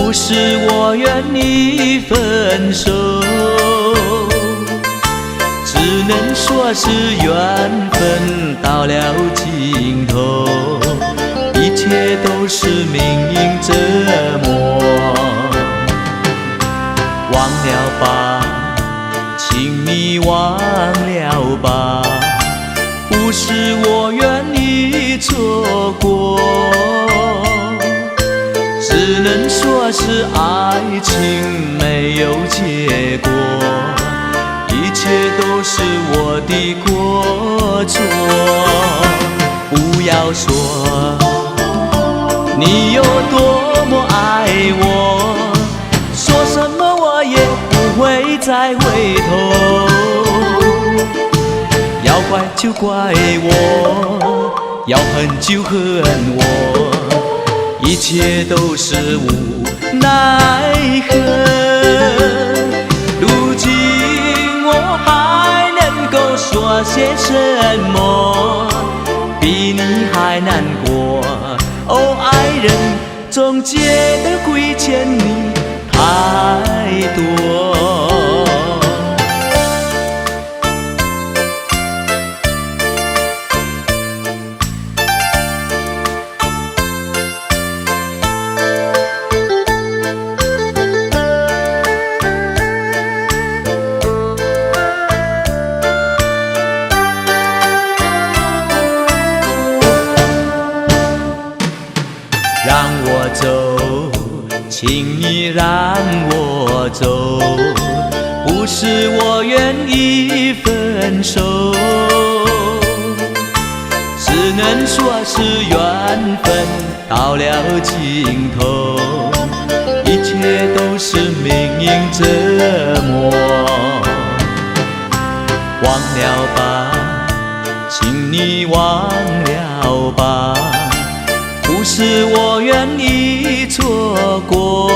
不是我愿你分手，只能说是缘分到了尽头，一切都是命运折磨。忘了吧，请你忘了吧，不是我愿你错过，只能说是爱情没有结果，一切都是我的过错。不要说你有多么爱我，说什么我也不会再回头。要怪就怪我，要恨就恨我，一切都是无奈何。如今我还能够说些什么，比你还难过。哦，爱人，终结的亏欠你太多。让我走，请你让我走，不是我愿意分手，只能说是缘分到了尽头，一切都是命运折磨。忘了吧，请你忘了吧，不是我愿你错过，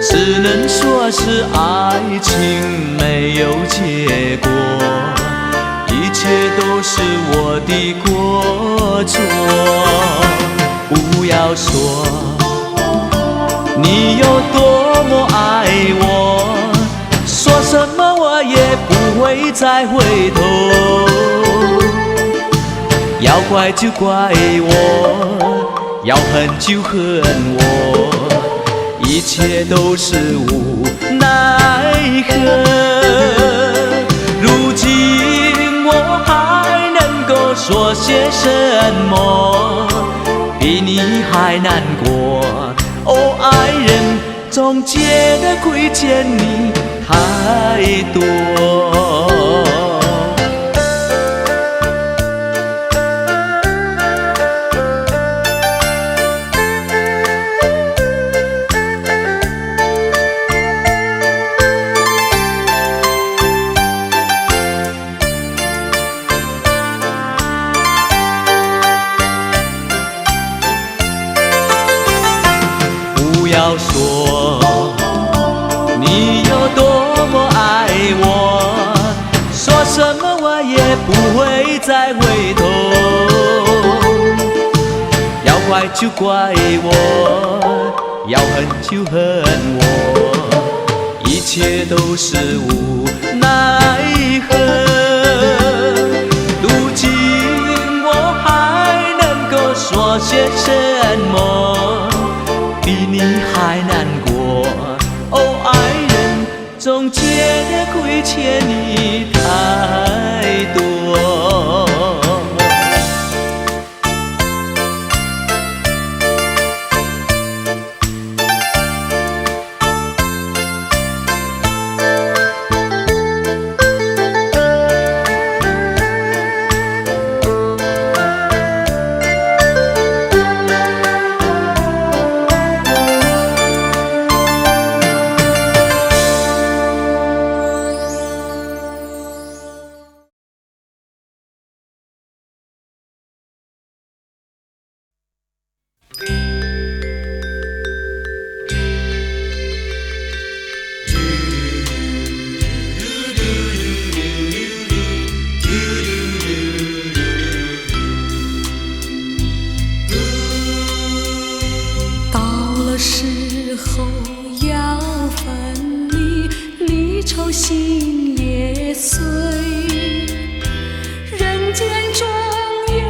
只能说是爱情没有结果，一切都是我的过错。不要说你有多么爱我，说什么我也不会再回头。要怪就怪我，要恨就恨我，一切都是无奈何。如今我还能够说些什么，比你还难过。哦，爱人，终结的亏欠你太多。不要说你有多么爱我，说什么我也不会再回头。要怪就怪我，要恨就恨我，一切都是无奈何。如今我还能够说些什么，比你还难过。哦，爱人，终结的亏欠你太多。么时候要分离？离愁心也碎。人间中有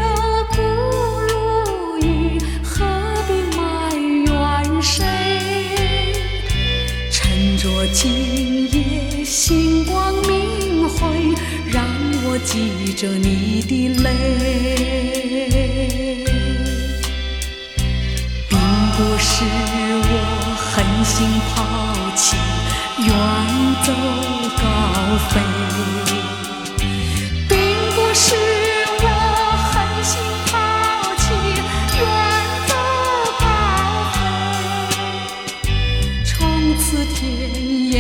不如意，何必埋怨谁？趁着今夜星光明辉，让我记着你的泪。并不是我狠心抛弃，远走高飞。并不是我狠心抛弃，远走高飞。从此天涯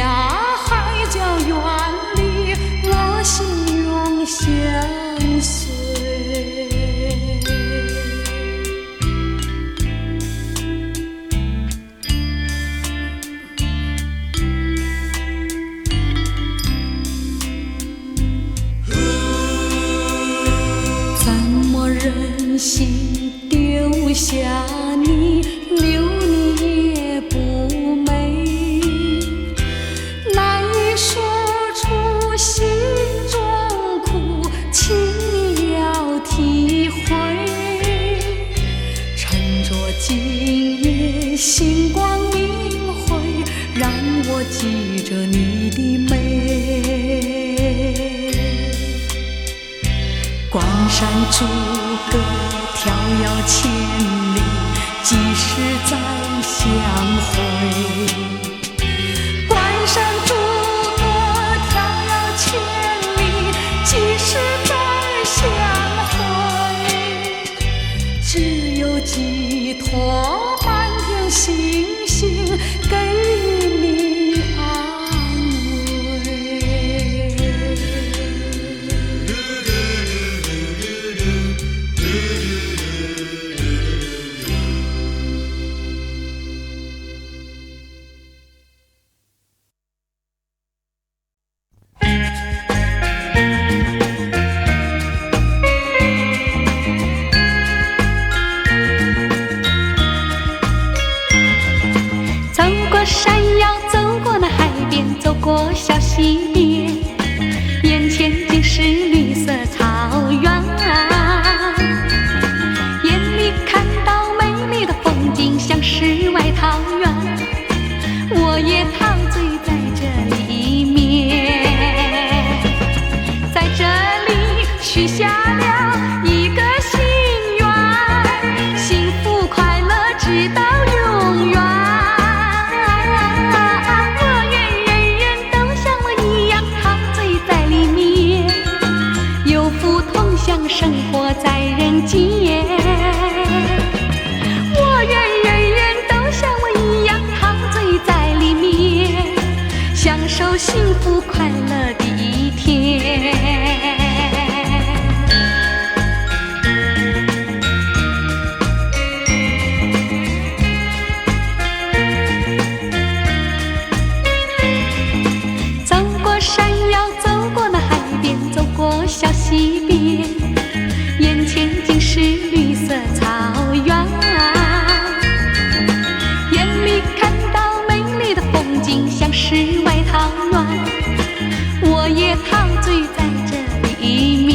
海角远离，我心永相随。忍心丢下你，留你也不美，难以说出心中苦，请你要体会。趁着今夜星光明辉，让我记着你的美。关山逐歌迢遥千里，几时再相会？关山逐歌迢遥千里，几时再相会？只有寄托满天星星，给予你安慰。走过小溪边，眼前尽是绿色草原，眼里看到美丽的风景，像世外桃源，我也陶醉在这里面。在这里许下了一个心愿，幸福快乐直到永远。生活在人间，我愿人人都像我一样陶醉在里面，享受幸福快乐的一天。走过山腰，走过那海边，走过小溪边，眼前尽是绿色草原，眼里看到美丽的风景，像世外桃源，我也陶醉在这里面。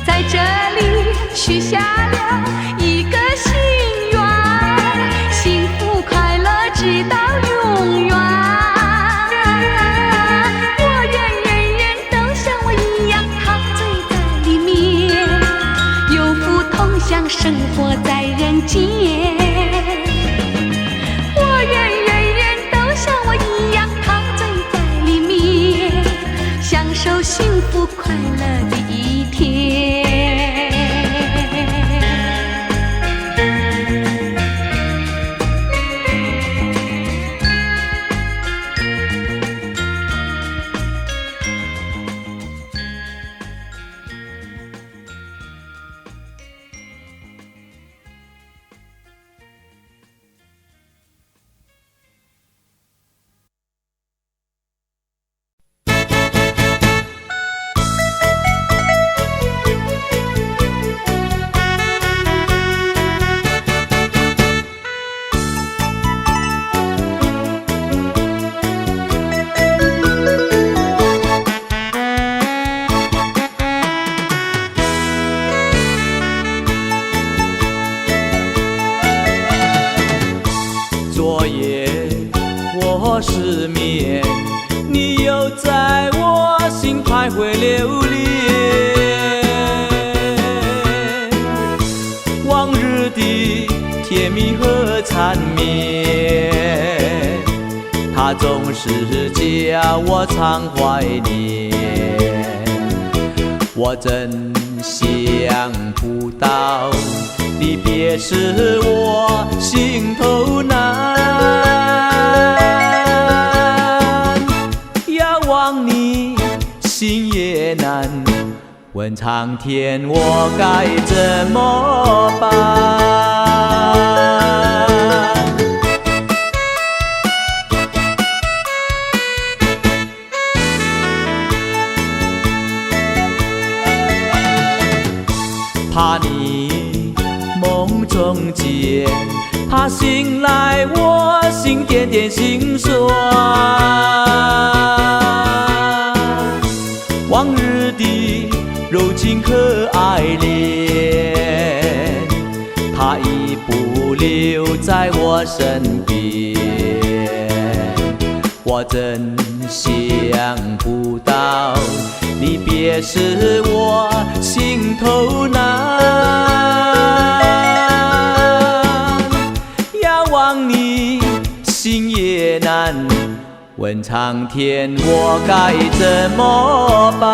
在这里许下了一个心愿，幸福快乐直到永远。生活在人间，我愿人人都像我一样陶醉在里面，享受幸福快乐的一天。我失眠，你又在我心徘徊流连。往日的甜蜜和缠绵，它总是叫我常怀念。我真想不到，离别时我心头难，要忘你心也难，问苍天我该怎么办？怕你梦中见，怕醒来我心点点心酸。往日的柔情和爱恋，它已不留在我身边。我真想不到，离别时我心头难，要忘你心也难，问苍天我该怎么办？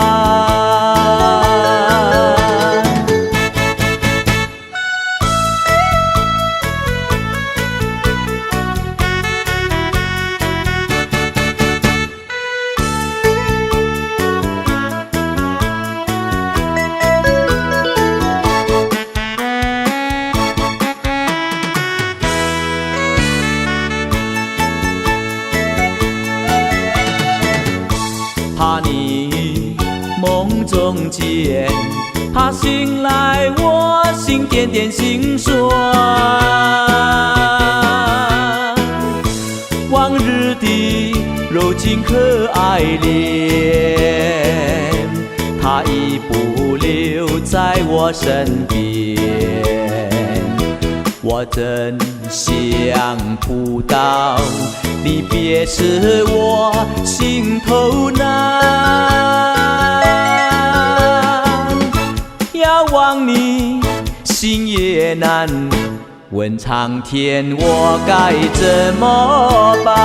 怕你梦中见，怕醒来我心点点心酸。往日的柔情和爱恋，它已不留在我身边。我真想不到，离别时我心头难，要忘你心也难，问苍天我该怎么办？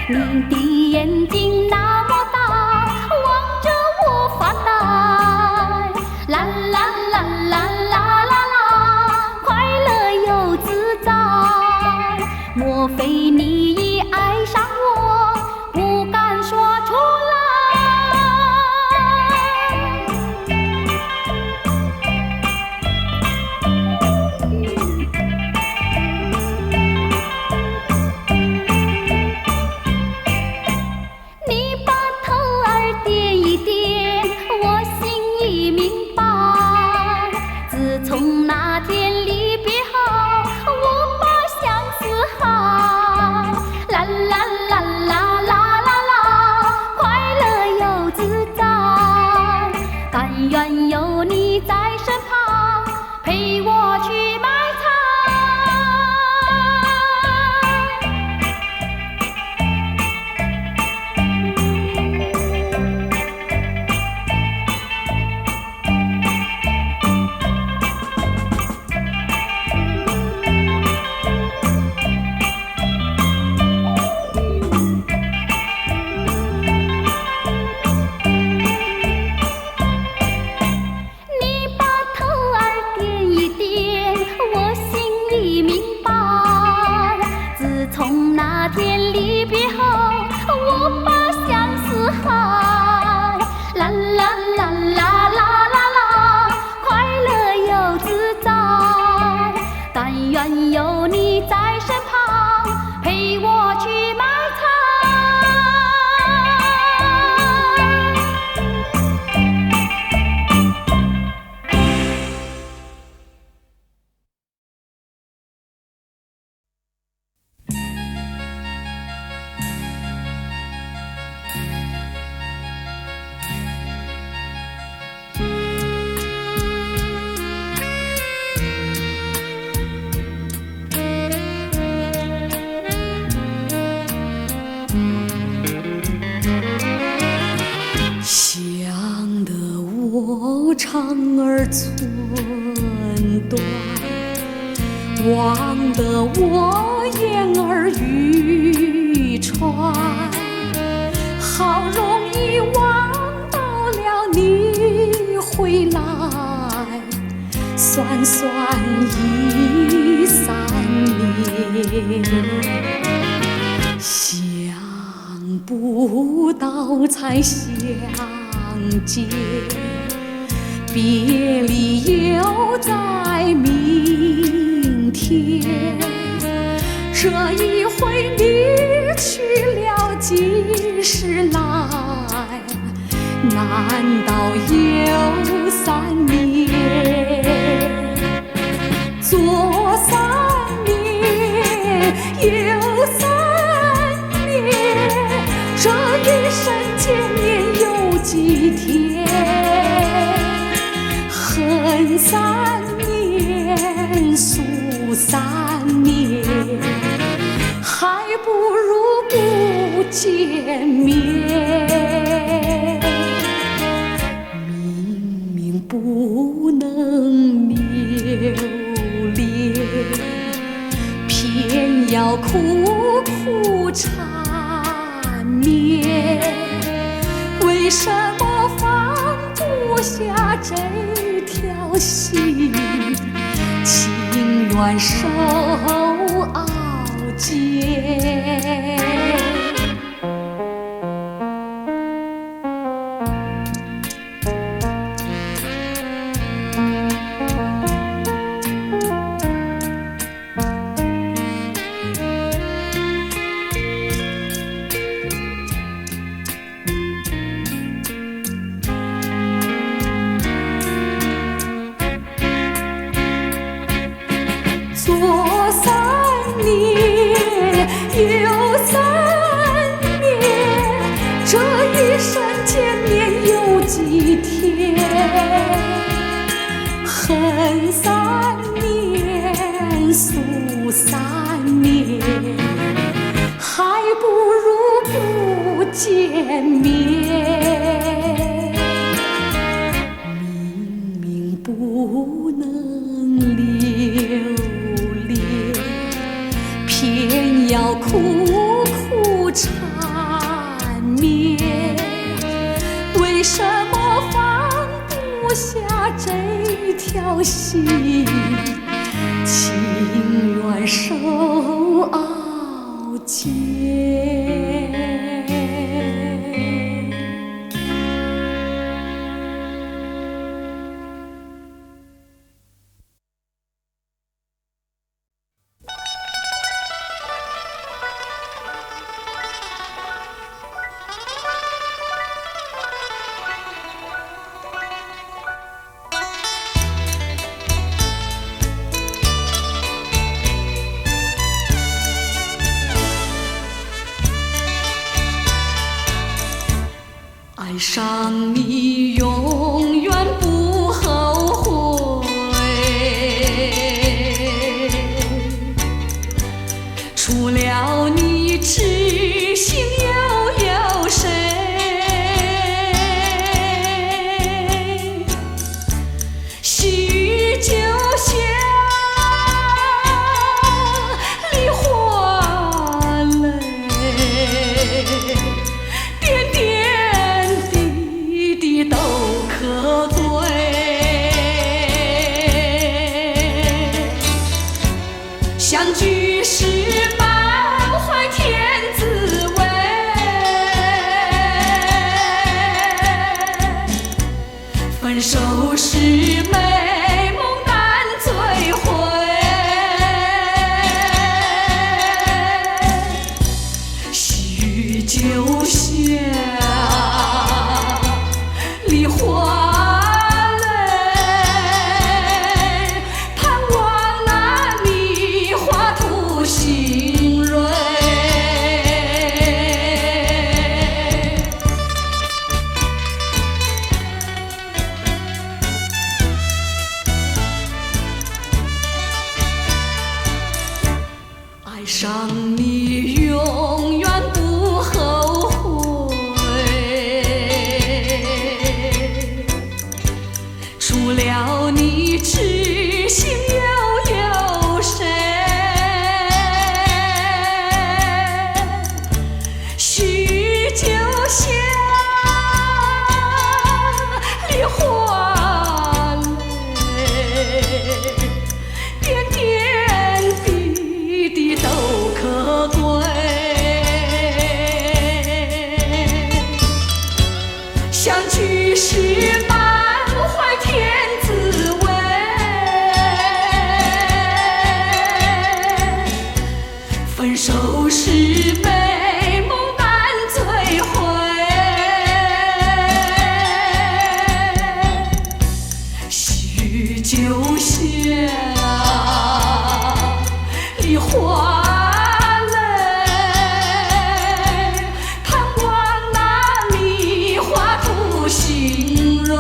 你的眼睛那么大，望着我发呆。啦啦啦啦啦啦啦，快乐又自在。莫非你已爱上我，不敢说出来？你把头儿点一点，我心已明白。自从那天离别后，我把相思海，啦啦啦啦啦啦啦，快乐又自在。但愿有你在身旁，陪我去买菜。你把头儿点一点，我心已明白。自从那天离别后，我把相思海，啦啦啦啦啦啦啦，快乐又自在。但愿有你在身旁，陪我去买菜。想得我肠儿寸断，望得我眼儿欲穿。好容易望到了你回来，算算已3年。想不到才相见，别离又在明天。这一回你去了几时来？难道又3年？左3年，右3年，这一生见面有几天？恨3年，诉3年，还不如不见面。明明不能留恋，偏要苦苦缠绵。为什么放不下这条心，情愿受熬煎？左3年，右3年，这一生见面有几天？恨3年，诉3年，还不如不见面。明明不能留恋，偏要苦苦缠下这条心，情愿受熬煎。爱上你永远不后悔，除了你痴心又有谁？许久下梨花泪，点点滴滴都可贵。相聚时满怀天滋味，分手时美梦难追回。细雨就下梨花泪，盼望那梨花吐新蕊。爱上你永远不后悔，除了你痴心又有谁？许久下梨花泪，点点滴滴都可贵。相聚时满怀天滋味，分手时美梦难追回。细雨就下梨花泪，盼望那梨花吐新蕊。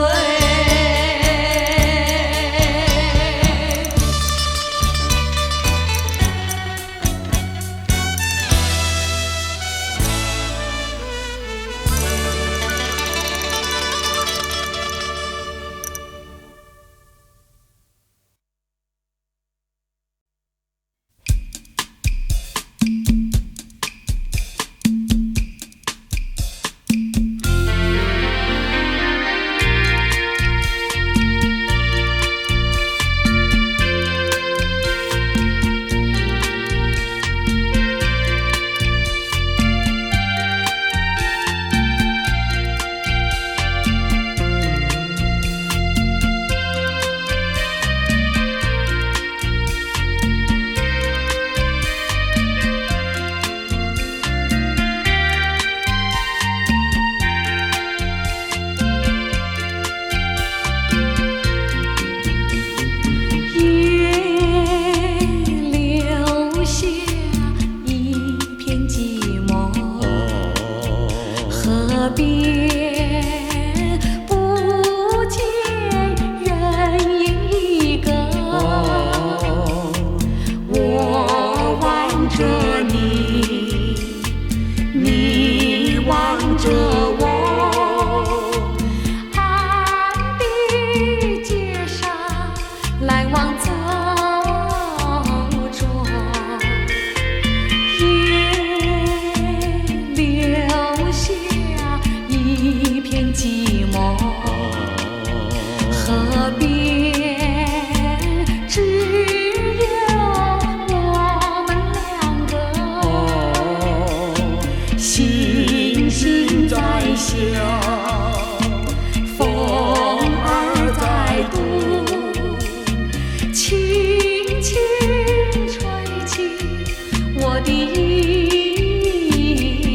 河边不见人影一个，我望着你，你望着我，岸的街上来往走着，夜留下一风儿在渡，轻轻吹起我的衣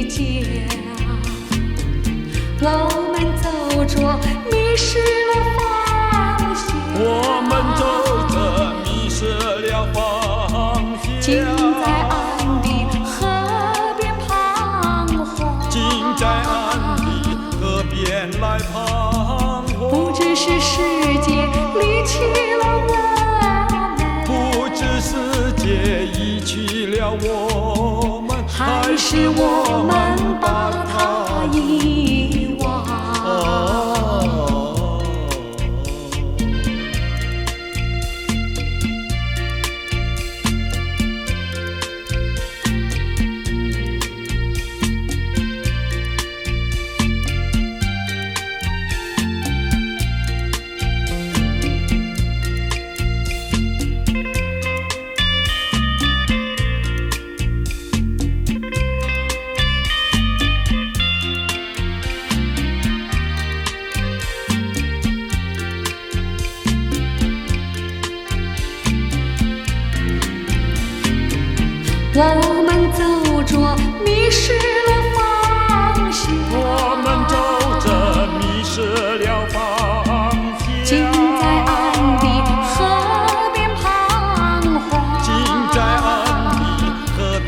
角。我们走着迷失了方向，我们走着迷失了方向。竟在岸的河边彷徨，竟在岸的河边来彷徨。不知是世界离弃了我们，不知世界遗弃了我们，还是我们把它遗忘。我们走着迷失了方向，我们走着迷失了方向。竟在岸的河边彷徨，竟在岸的河边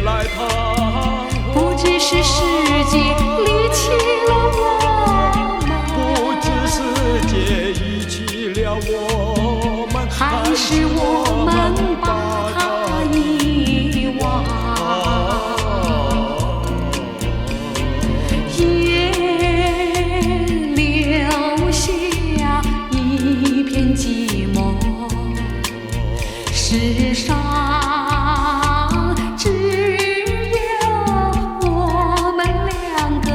来彷徨。不知是世界离弃了我们，不知世界遗弃了我们，还是我们把它遗忘。也留下一片寂寞，世上只有我们两个。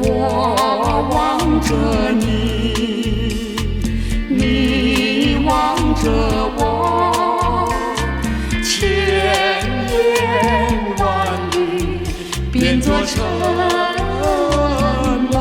我望着你，你望着我，千言万语变作沉默。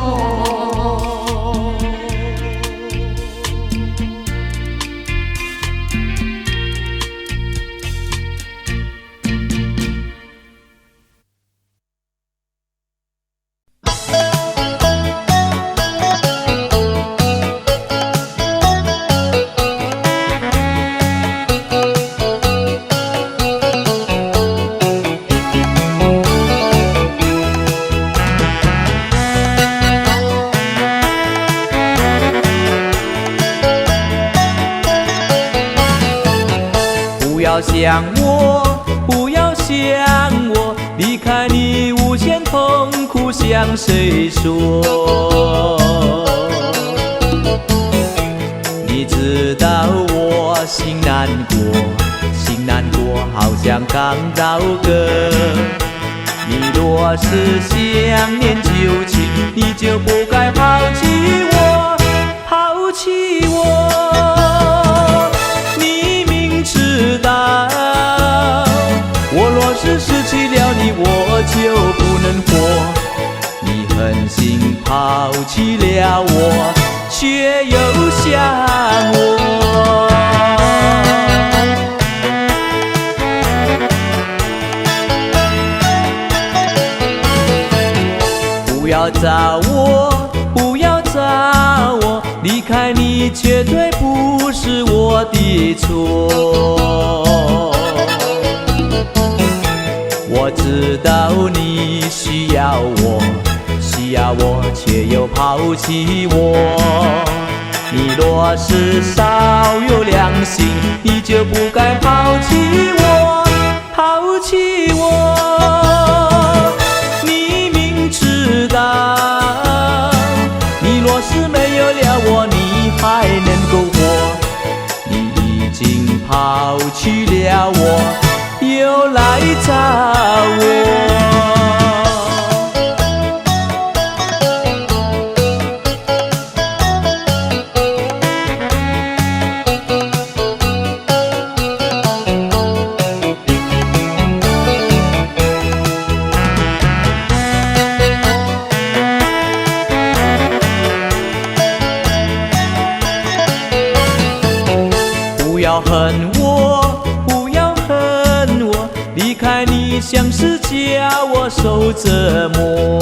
不要想我，不要想我，离开你无限痛苦向谁说？你知道我心难过，心难过，好像刚到歌。你若是想念旧情，你就不该抛弃我，抛弃我。你明知道，我若是失去了你，我就不能活。你狠心抛弃了我，却又想我。不要找我，不要找我，离开你绝对不是我的错。我知道你需要我，需要我，却又抛弃我。你若是少有良心，你就不该抛弃我，抛弃我。你明知道，你若是没有了我，你还能够活。你已经抛弃了我，又来找我。要恨我，不要恨我，离开你像是叫我受折磨。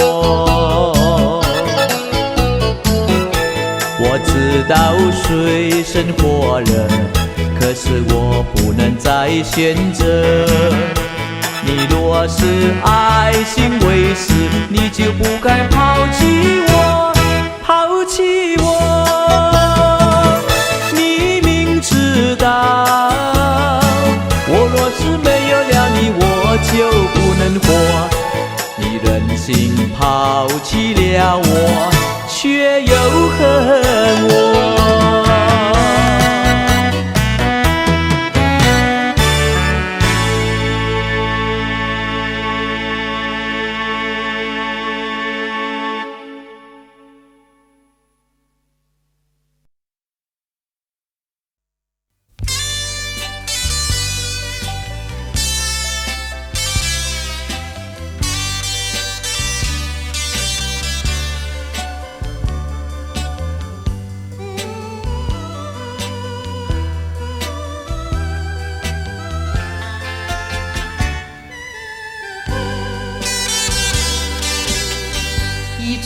我知道水深火热，可是我不能再选择。你若是爱心为实，你就不该抛弃我，抛弃我。你明知道，我若是没有了你，我就不能活。你任性抛弃了我，却又恨我。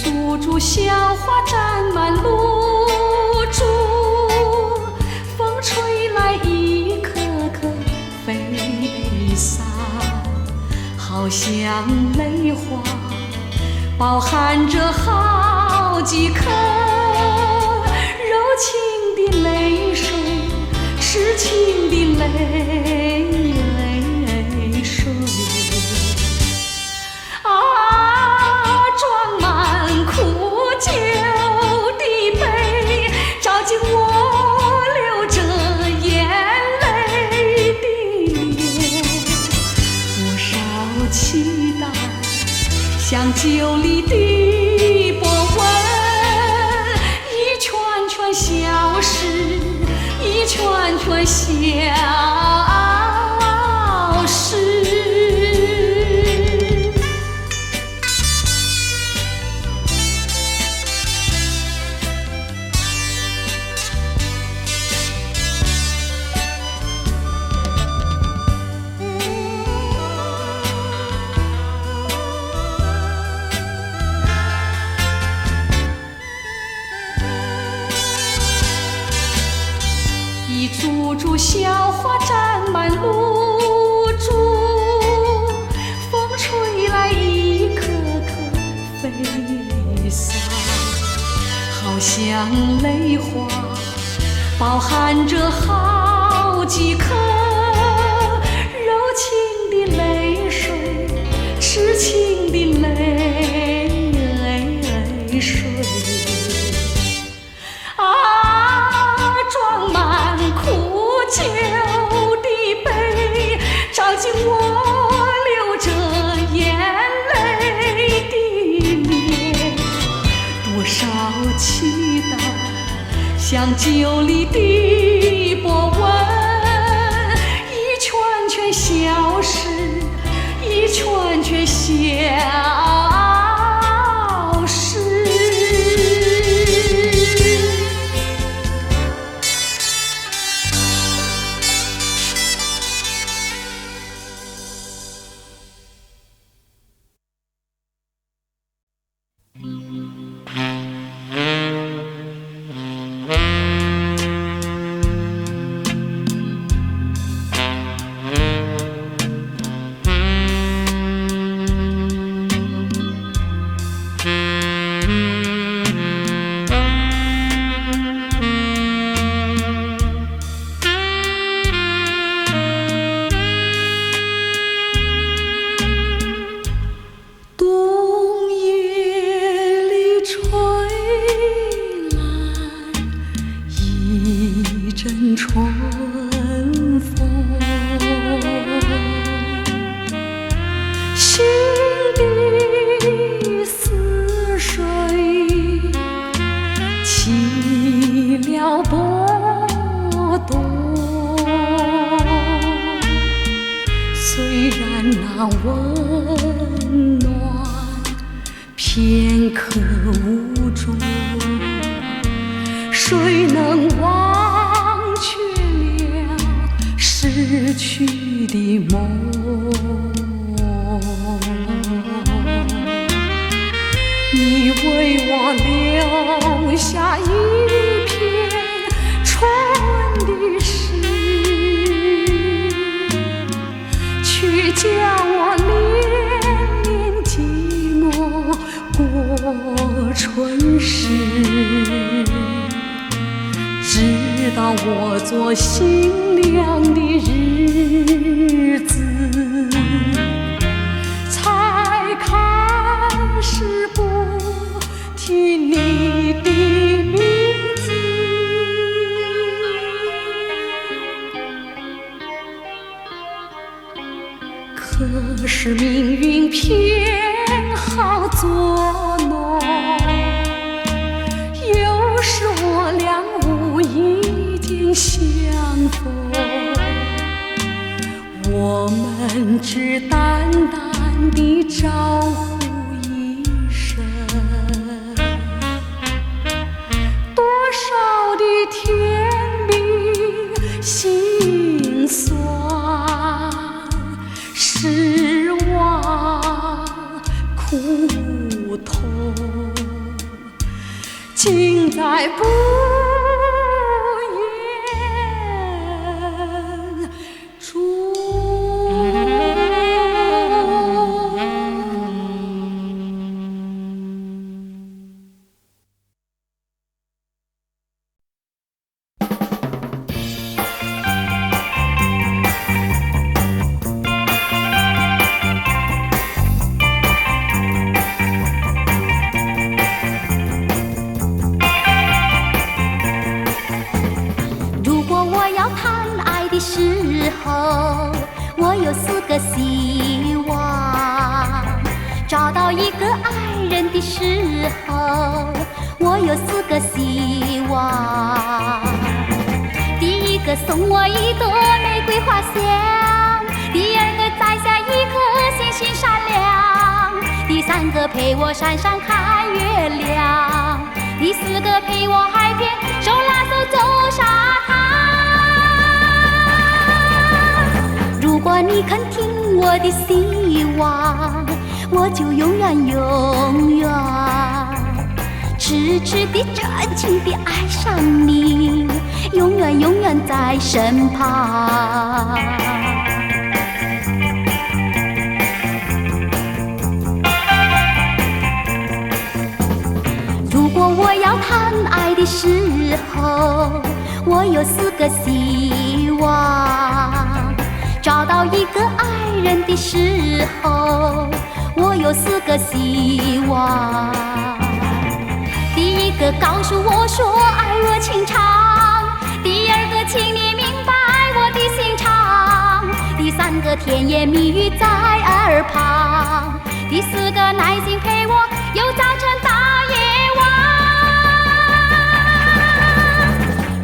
株株小花占满露珠，风吹来一颗颗飞散，好像泪花，饱含着好几颗柔情的泪水，痴情的泪水。装满苦酒的杯，照进我流着眼泪的脸。多少期待像酒里的波纹，一圈圈消失，一圈圈消失。一株株小花占满露珠，风吹来一颗颗飞散，好像泪花，饱含着好几颗柔情的泪水，痴情的泪水。装满苦酒的杯，照进我流着眼泪的脸。多少期待像酒里的波纹，一圈圈消失，一圈圈消失。那温暖片刻无助，谁能忘却了逝去的梦。你为我留下一片春的诗，却叫我连连寂寞过春时。直到我做新娘的日子，才开始不提你的名字。可是命运偏好作弄，有时我俩无意间相逢，我们只淡淡地招呼一声，多少的甜蜜心酸失望苦痛，尽在不言中。我有4个希望，找到一个爱人的时候，我有4个希望。第一个送我一朵玫瑰花香，第二个摘下一颗星星闪亮，第3个陪我山上看月亮，第4个陪我海边手拉手走沙滩。如果你肯听我的希望，我就永远永远痴痴地真情地爱上你，永远永远在身旁。如果我要谈爱的时候，我有4个希望，找到一个爱人的时候，我有4个希望。第一个告诉我说爱我情长，第二个请你明白我的心肠，第3个甜言蜜语在耳旁，第4个耐心陪我由早晨到夜晚。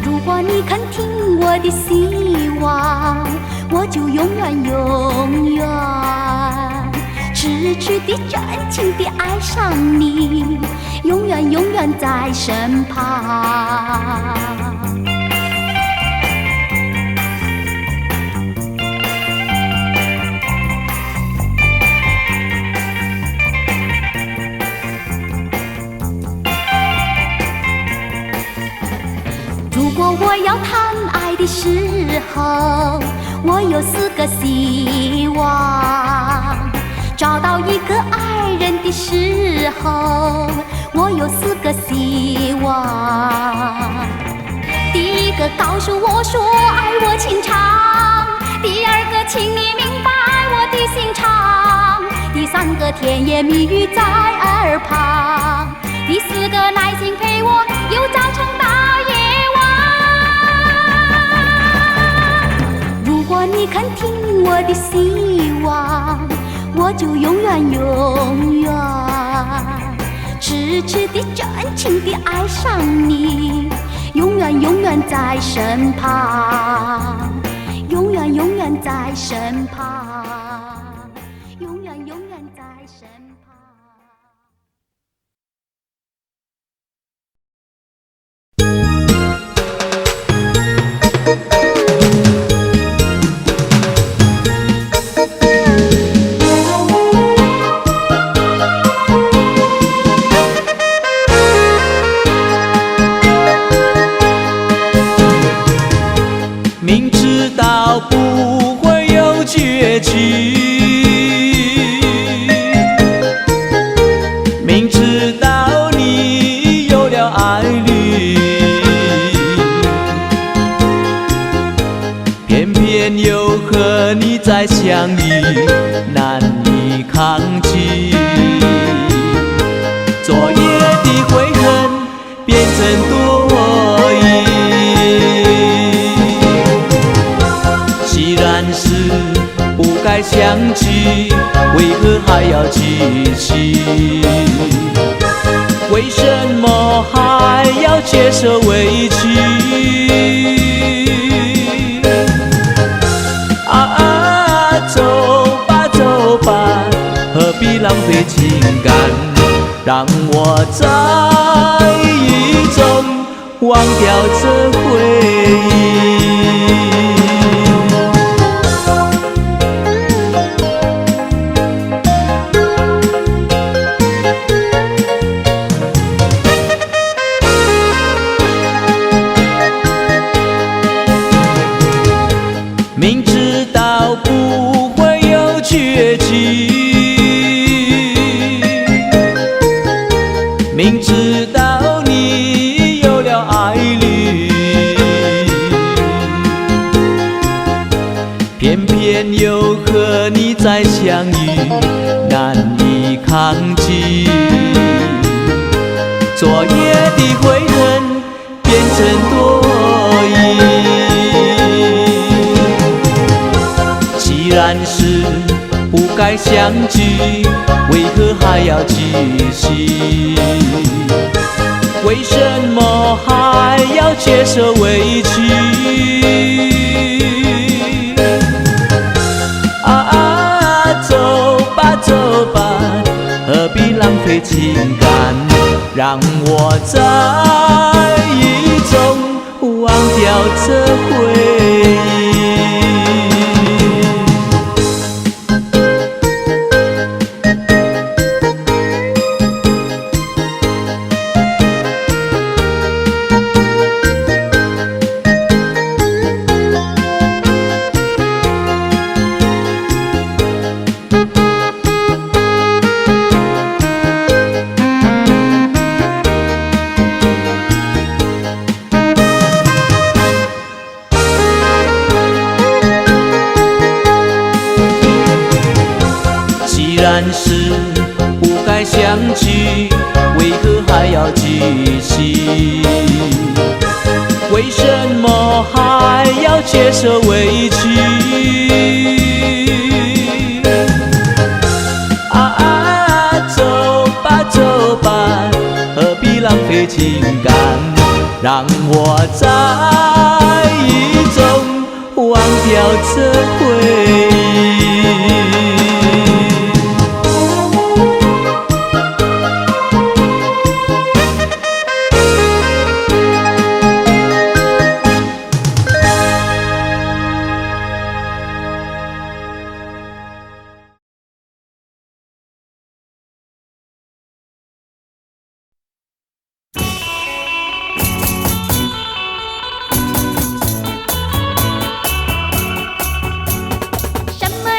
如果你肯听我的希望，我就永远永远痴痴地真情地爱上你，永远永远在身旁。如果我要谈爱的时候，我有4个希望，找到一个爱人的时候，我有4个希望。第一个告诉我说爱我情长，第二个请你明白我的心肠，第3个甜言蜜语在耳旁，第4个耐心陪我由早晨到夜晚。如果你肯听我的希望，我就永远永远痴痴地真情地爱上你，永远永远在身旁，永远永远在身旁，永远永远在身旁。心？为什么还要接受委屈？走吧走吧，何必浪费情感？让我在雨中忘掉这回忆。明知道不会有结局，明知道你有了爱侣，偏偏又和你再相遇，难以抗拒。昨夜的悔恨变成多疑。既然是不该相聚，为何还要继续？为什么还要接受委屈？走吧走吧，何必浪费情感？让我在雨中忘掉这回忆。既然是不该相聚，为何还要继续？为什么还要接受委屈？走吧走吧，何必浪费情感？让我在雨中忘掉这回忆。什么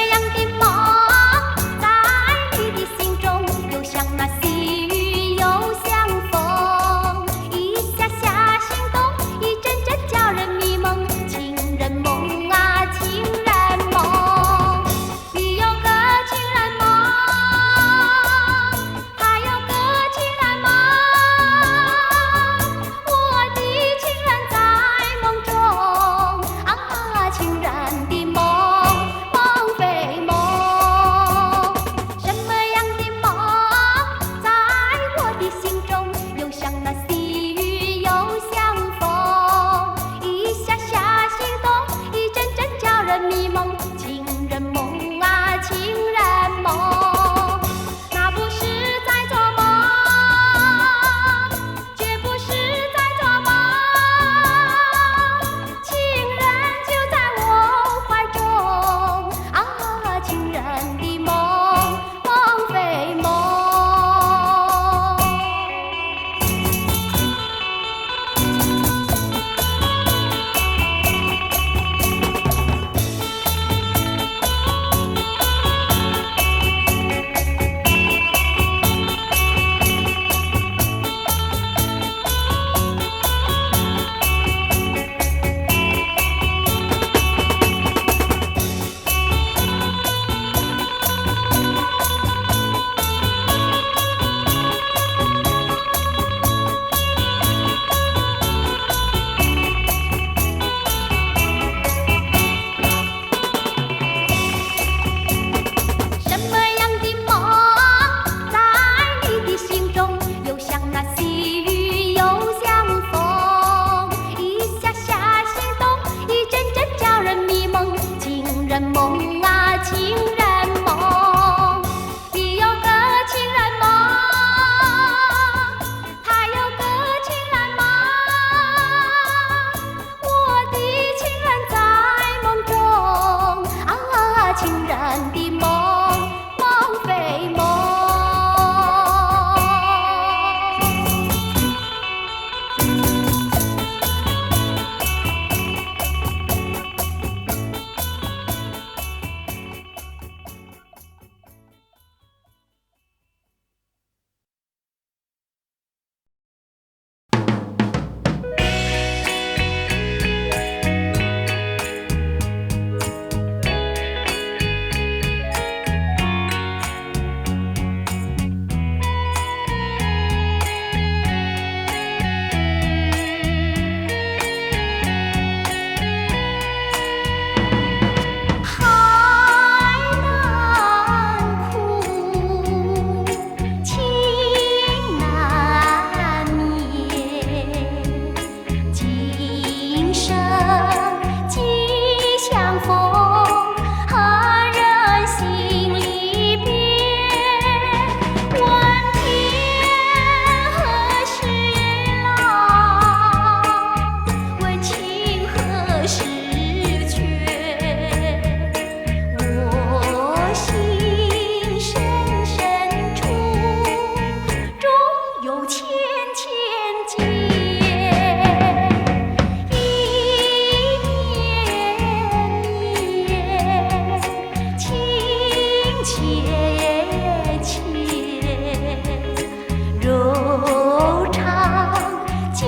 柔肠几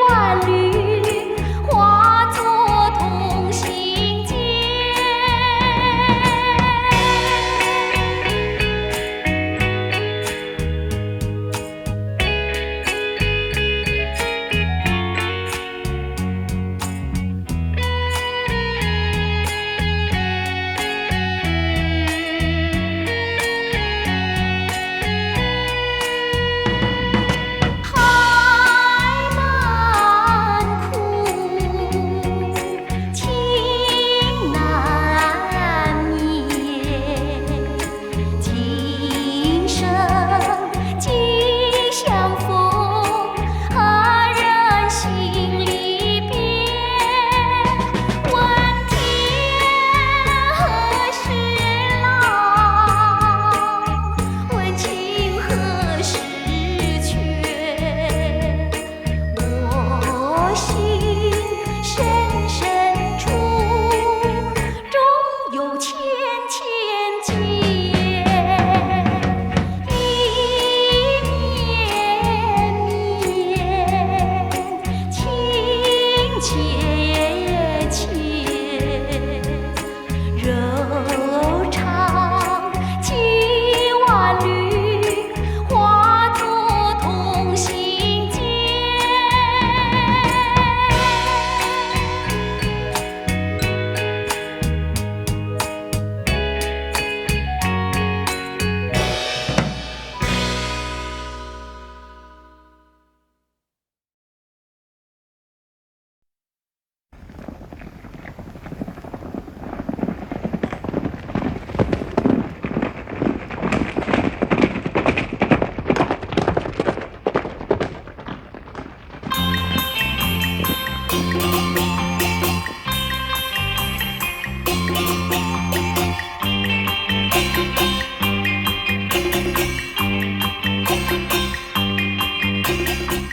万缕，化作同心结。海难枯，情难眠，今生今相逢，何人心里边？问天何时老？问情何时缺？我心深深处，终有千千结。一绵绵，情切切，柔肠几万缕，化作同心结。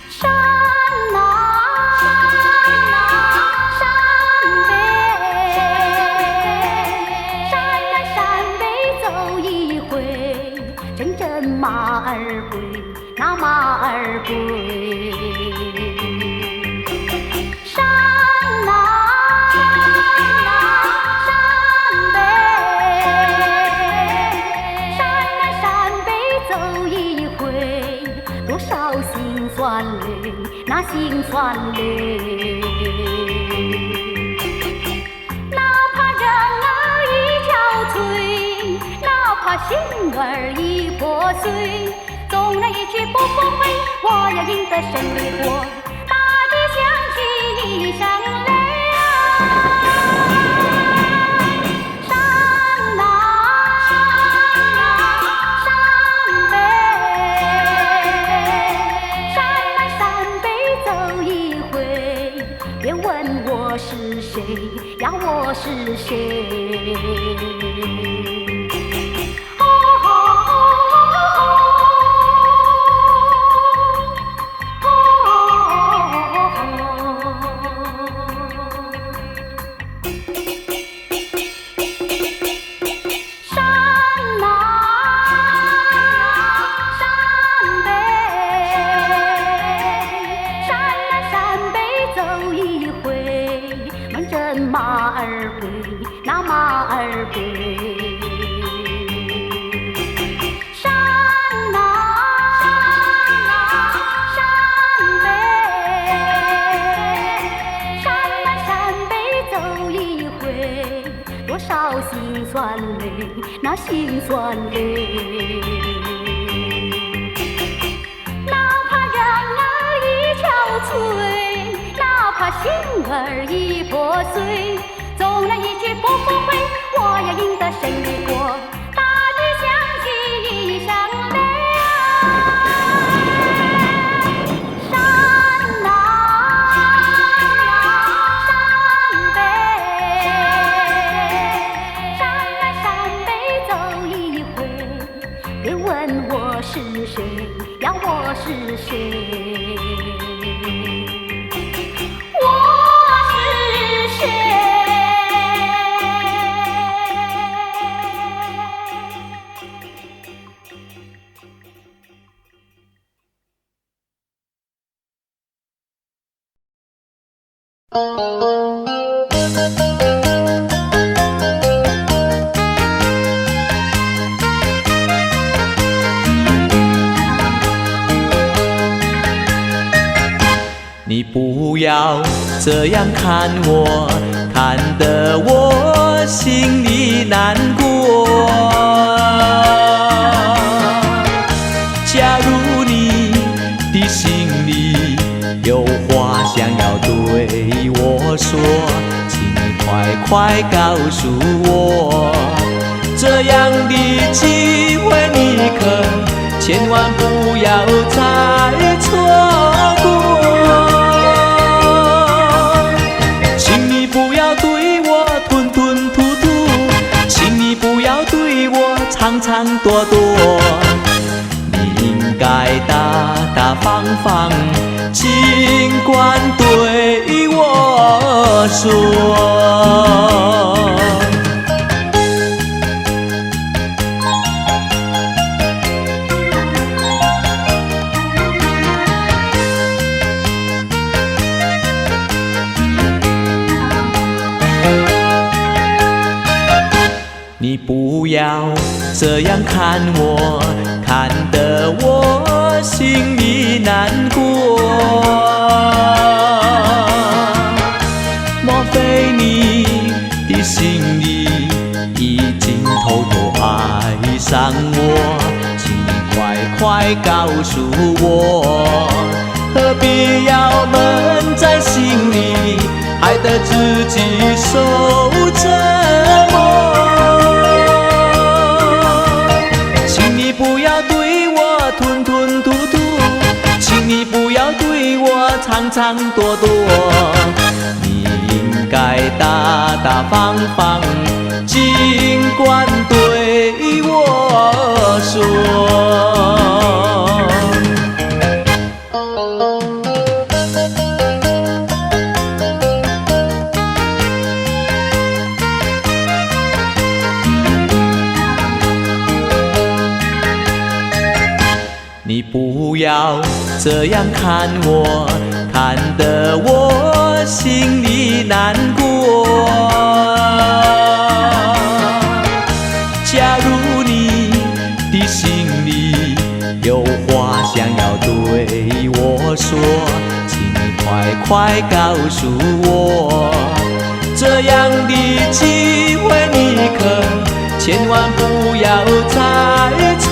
山南山北，山南山北走一回，阵阵马儿归，那马儿归。山南山北，山南山北走一回，多少辛酸泪，那辛酸泪。哪怕人儿已憔悴，哪怕心儿已破碎，纵然一去不复回，我要赢得胜利过。大地响起一声雷啊！山南山北，山南山北走一回，别问我是谁呀，我是谁？山南山北，山南山北走一回，问阵马儿归，那马儿归。山南山北，山南山北走一回，多少辛酸泪，那辛酸泪。哪怕人儿已憔悴，哪怕心儿已破碎，纵然一去不复回，我要赢得胜利过。大地响起一声雷啊！山南山北，山南山北走一回，别问我是谁呀，我是谁？我是谁？你不要这样看我，看得我心里难过。假如你的心里有话想要对我说，请你快快告诉我，这样的机会你可千万不要再错过。请你不要对我吞吞吐吐，请你不要对我长长短短，你应该大大方方，尽管对我说。你不要这样看我，看得我心里难过。莫非你的心里已经偷偷爱上我？请你快快告诉我，何必要闷在心里，害得自己受折磨？不要对我吞吞吐吐，请你不要对我长长短短，你应该大大方方，尽管对我说。你不要这样看我，看得我心里难过。假如你的心里有话想要对我说，请你快快告诉我，这样的机会你可千万不要再错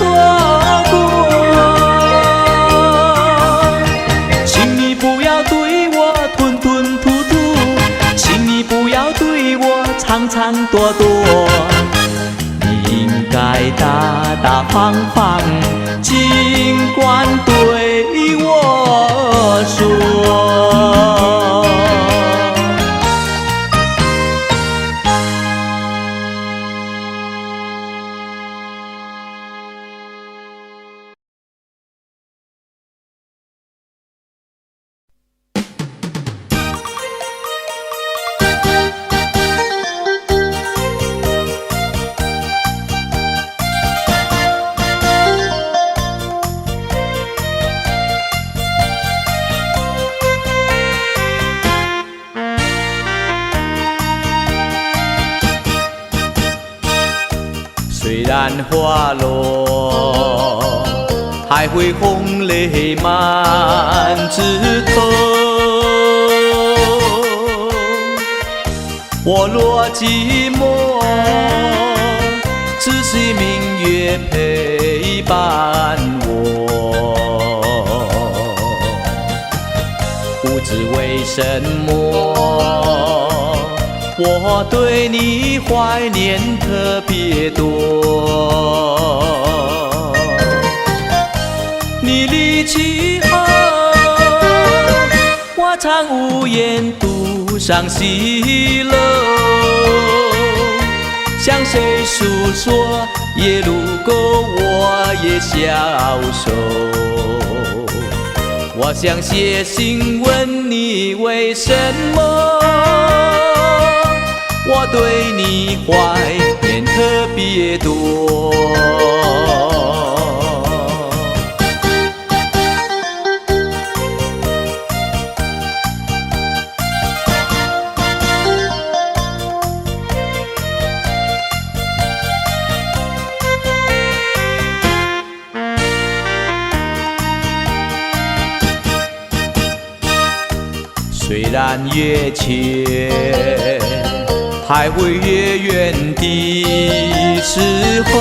过。请你不要对我吞吞吐吐，请你不要对我长长短短，你应该大大方方，尽管对我说。虽然花落，还会红泪满枝头。我若寂寞，只是明月陪伴我。不知为什么，我对你怀念特别多。你离去后，我常无言独上西楼，向谁诉说？夜路过我也消瘦。我想写信问你为什么，我对你怀念特别多。虽然越切还会越远的时候，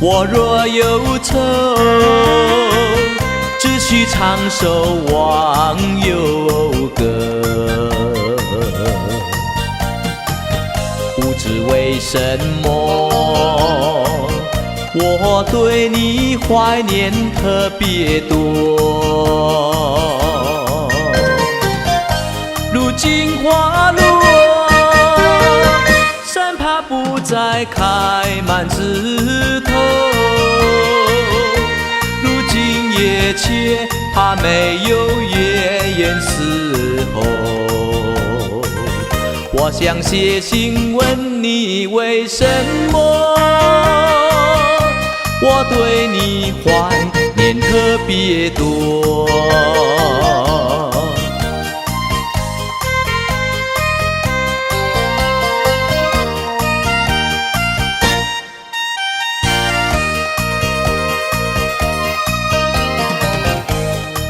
我若有愁，只需唱首忘忧歌。不知为什么，我对你怀念特别多。如今花落，山爬不再开满枝头。如今夜切怕没有月圆时候。我想写信问你为什么，我对你怀念特别多。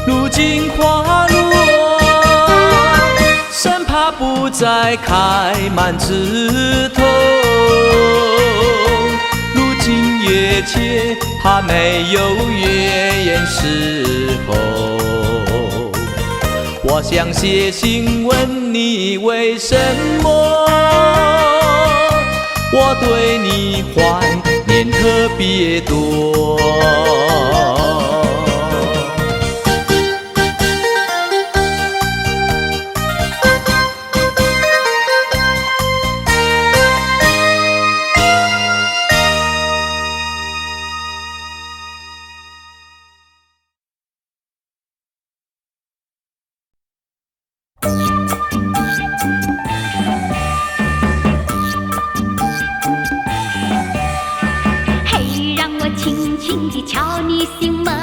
如今花落，山爬不再开满枝头。如今夜切怕没有月圆时候。我想写信问你为什么，我对你怀念特别多。敲你心门，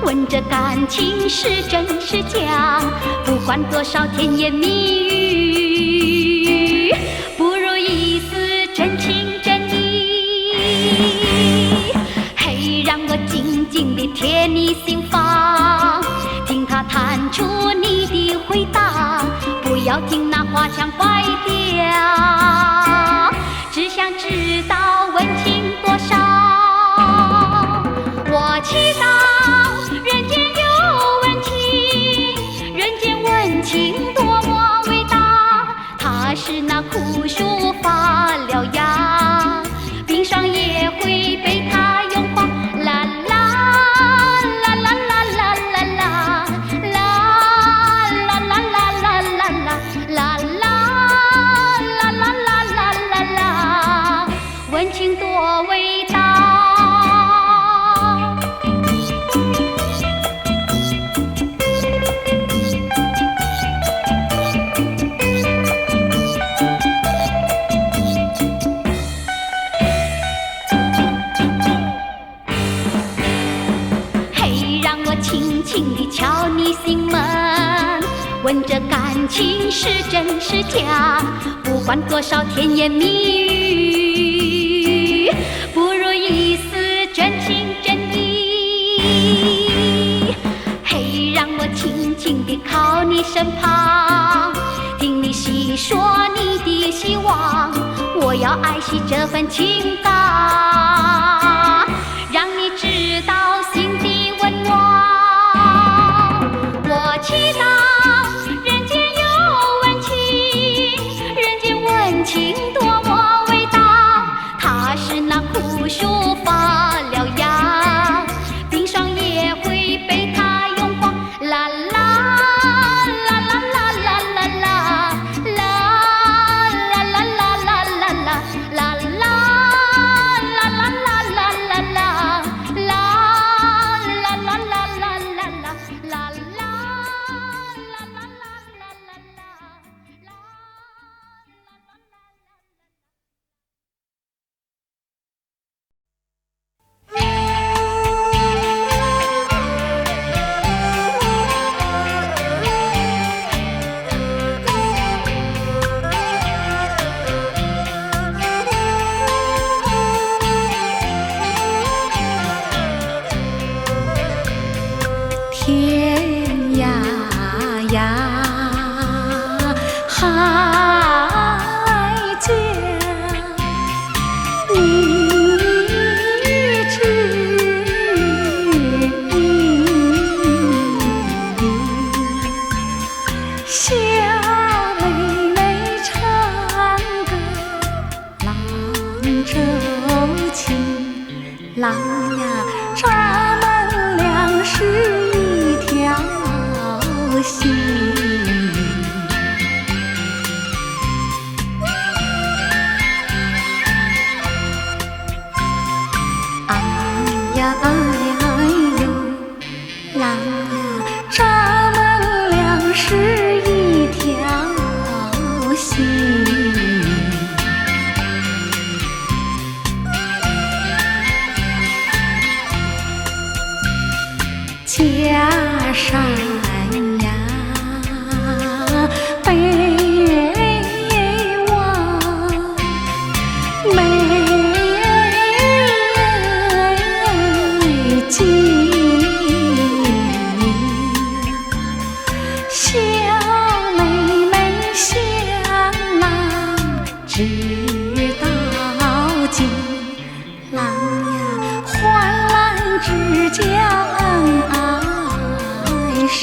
问这感情是真是假？不管多少甜言蜜语，不如一丝真情真意。嘿，让我静静地贴你心房，听他弹出你的回答，不要听那花腔怪调，只想知道温情多少。我祈祷人间有温情，人间温情多么伟大。它是那枯树发了芽，冰霜也会被它融化。啦啦啦啦啦啦啦啦啦啦啦啦啦啦啦啦啦啦，温情多伟大。敲你心门，问这感情是真是假？不管多少甜言蜜语，不如一丝真情真意。嘿，让我轻轻地靠你身旁，听你细说你的希望，我要爱惜这份情感，让你知道心底温暖。我祈祷人间有温情，人间温情多么伟大。它是那枯树发了芽，冰霜也会被它融化。啦啦啦啦啦啦啦啦啦啦啦啦啦啦啦啦郎呀，咱们俩是一条心。哎呀哎呦，郎呀，咱们俩是一条心。家山呀，北望美景，小妹妹向郎知道尽，郎呀，患难之交恩爱深。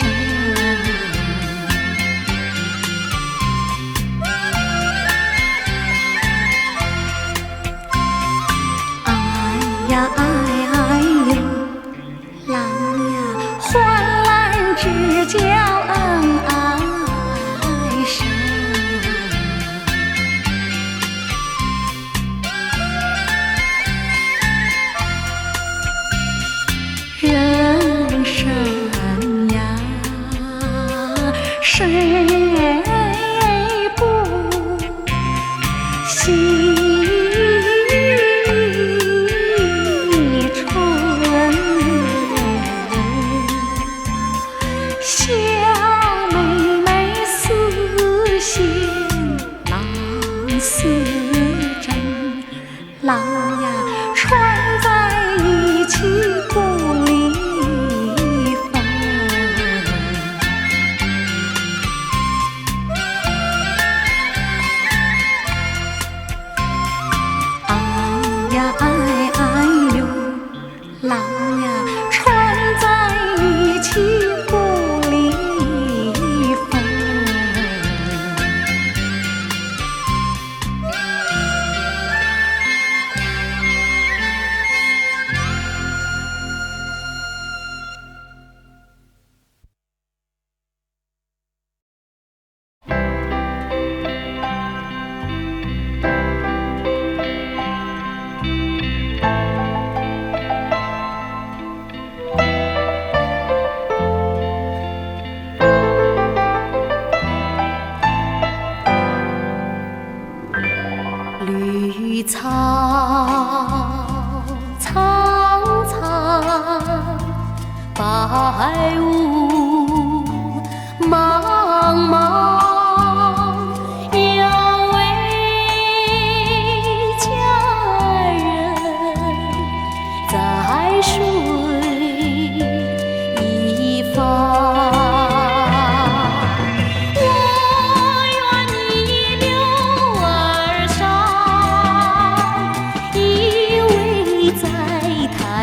哎呀哎呦，郎呀，患难之交恩爱深。人生呀，谁不喜春？小妹妹丝线郎丝针，郎呀，穿在一起不离分。哎呀哎呦，郎呀，穿在一起不离分。绿草苍苍，白雾茫茫，要为佳人在水一方。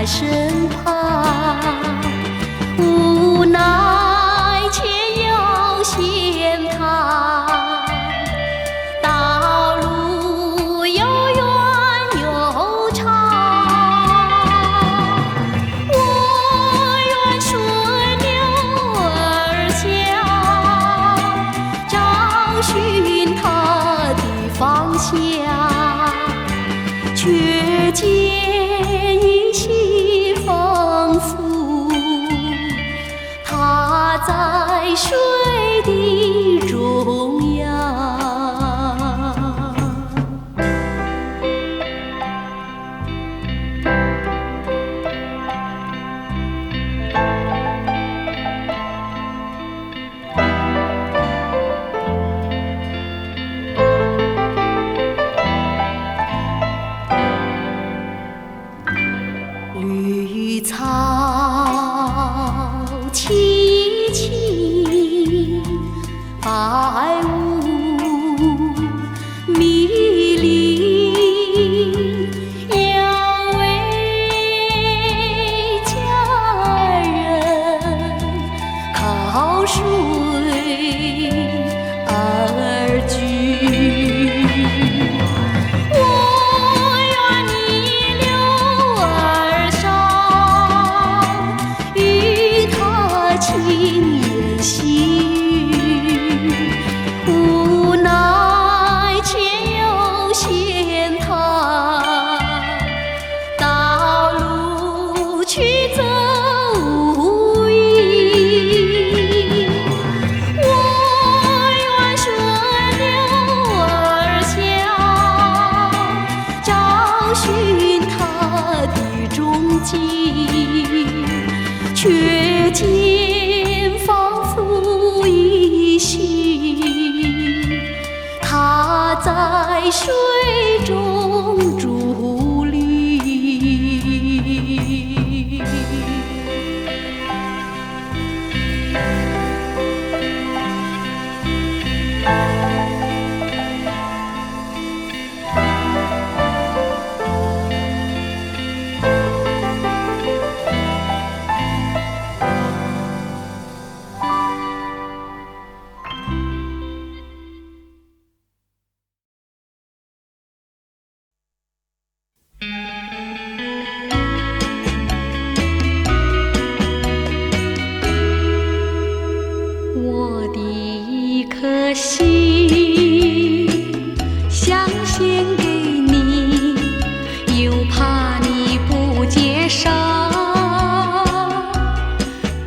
身旁，无奈却要嫌他，道路又远又长。我愿顺流而下，找寻他的方向，却见在水的中央。绿草萋萋，白雾迷离，要为佳人靠水而居。我愿逆流而去走一。我愿学牛儿笑，找寻他的踪迹，却见仿佛依稀，他在水中伫立。我的一颗心想献给你，又怕你不接受，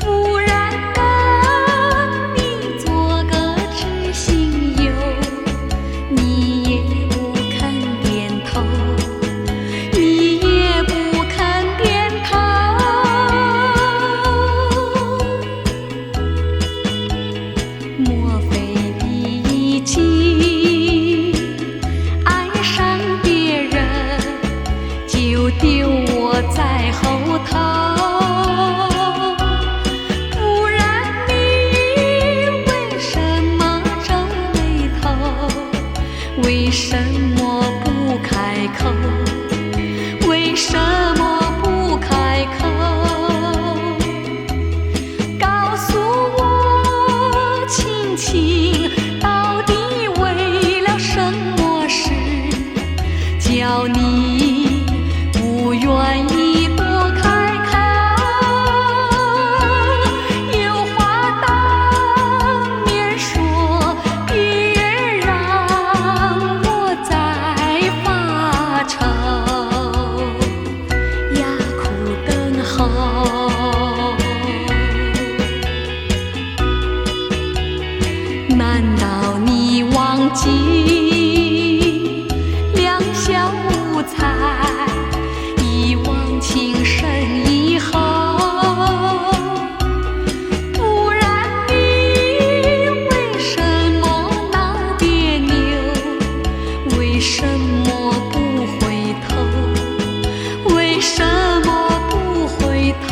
不然跟你做个知心友，你也不肯点头，你也不肯点头。莫非你已经爱上别人，就丢我在后头？不然你为什么皱眉头？为什么不开口？为什么不开口？告诉我，亲亲，到底为了什么事，叫你不愿意多开口？有话当面说，别让我再发愁，哑苦等候。难道你忘记两小无猜，一往情深以后？不然你为什么闹别扭？为什么不回头？为什么不回头？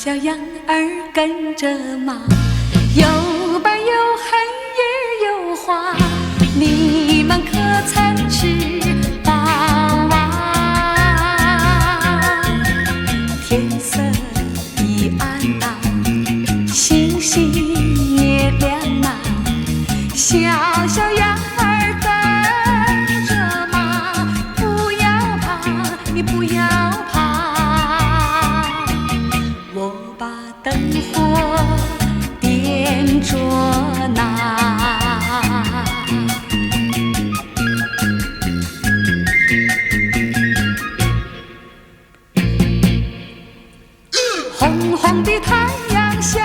小羊儿跟着马，有白有黑也有花，你们可曾吃饱啊？天色已暗啊，星星也亮啊，小小羊儿跟着马，不要怕，你不要怕，我把灯火点着呢。红红的太阳下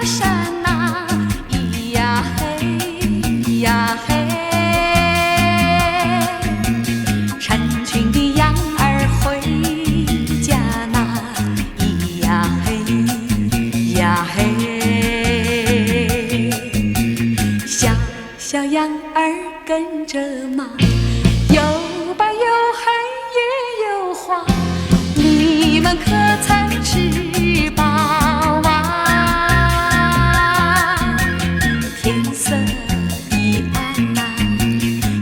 山呐，咿呀嘿，咿呀嘿，成群的羊儿回家呐，咿呀嘿，咿呀嘿，小小羊儿跟着马，有白有黑也有花，你们可曾吃饱啊？天色已暗啊，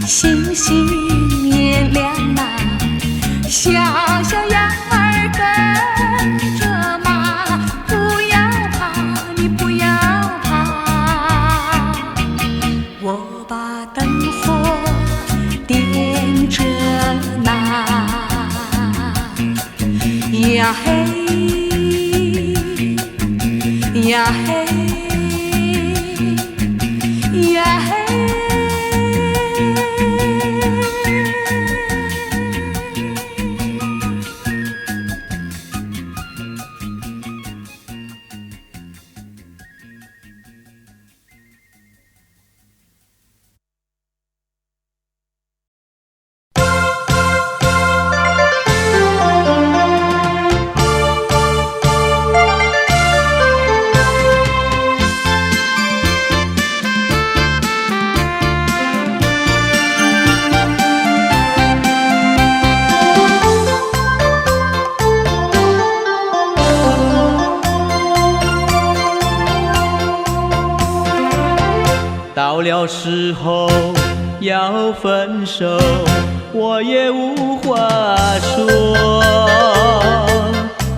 星星也亮啊，小小羊儿跟着马，不要怕，你不要怕，我把灯火点着呢。呀嘿，呀嘿，呀嘿。到了时候要分手，我也无话说，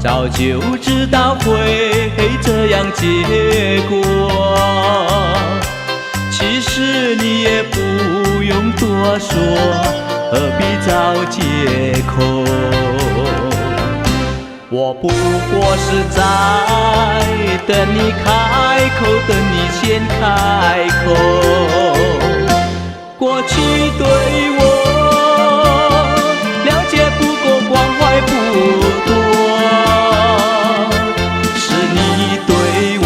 早就知道会这样结果。其实你也不用多说，何必找借口？我不过是在等你开口，等你先开口。过去对我了解不够，关怀不多，是你对我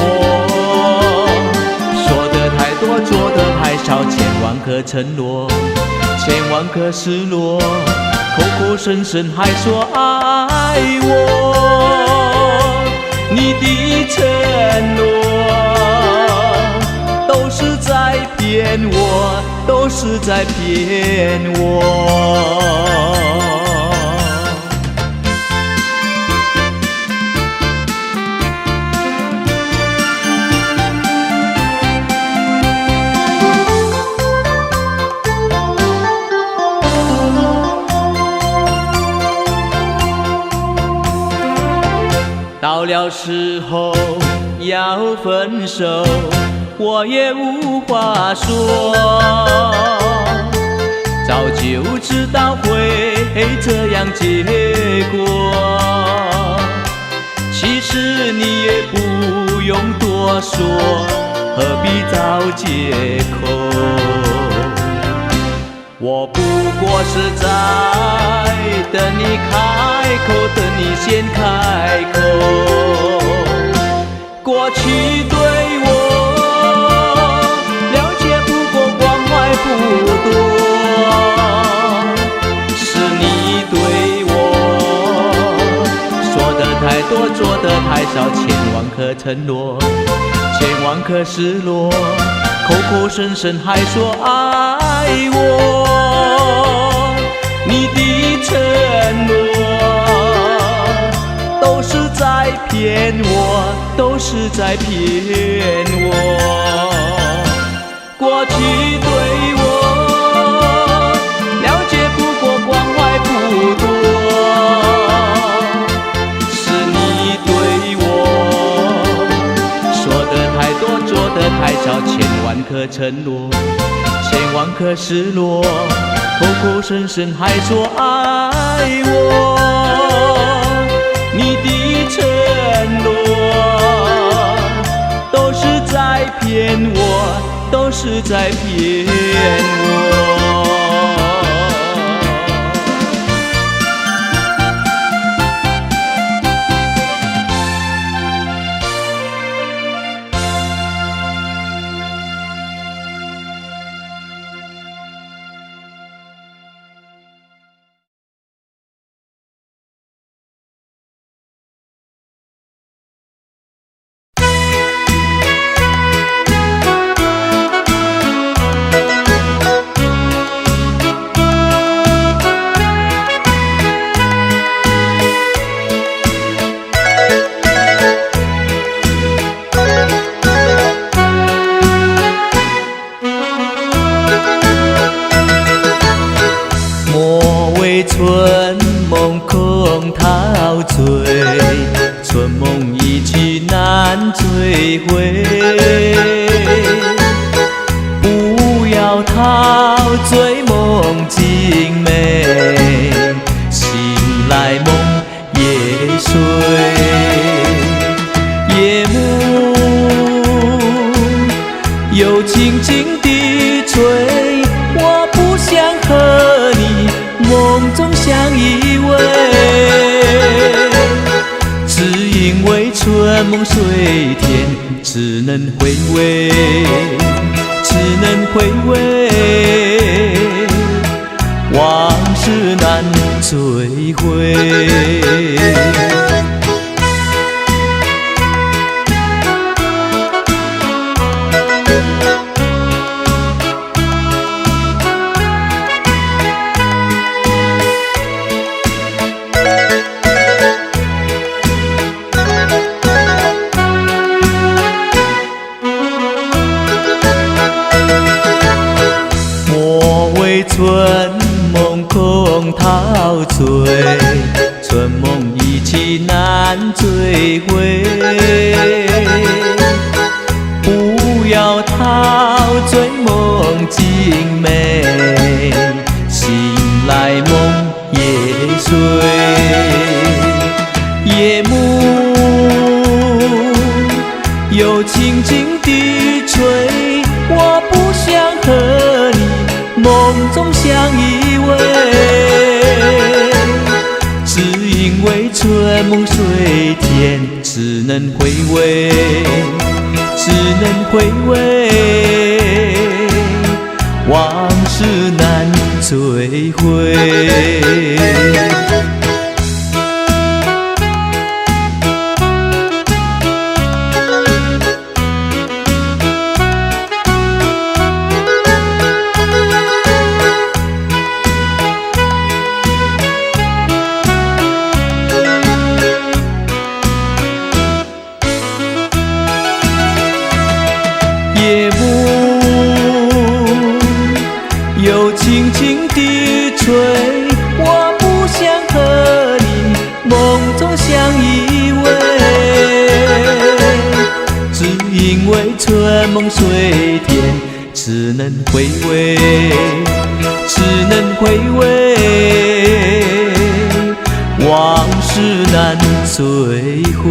说的太多，做的太少，千万个承诺，千万个失落，口口声声还说爱我，你的承诺都是在骗我，都是在骗我。到了时候要分手，我也无话说，早就知道会这样结果。其实你也不用多说，何必找借口？我不过是在等你开口，等你先开口。过去对我了解不够，关怀不多，是你对我说的太多，做的太少，千万个承诺，千万个失落，口口声声还说爱我，你的承诺都是在骗骗我，都是在骗我。过去对我了解不过，关怀不多，是你对我说的太多，做的太少，千万颗承诺，千万颗失落，口口声声还说爱我。你的承诺都是在骗我，都是在骗我。春梦空陶醉，春梦一去难追回。不要陶醉梦境美，醒来梦也碎。夜幕又轻轻地吹，我不想和你梦中相依偎，只因为春梦水天，只能回味，只能回味，往事难追回。春梦空陶醉，春梦一去难追回。不要陶醉梦境美，醒来梦也碎。夜幕又轻轻地吹，我不想和你梦中相依偎，只因为春梦水天，只能回味，只能回味，往事难追回。夜幕又轻轻地吹，我不想和你梦中相依偎，只因为春梦水天，只能回味，只能回味，往事难追回。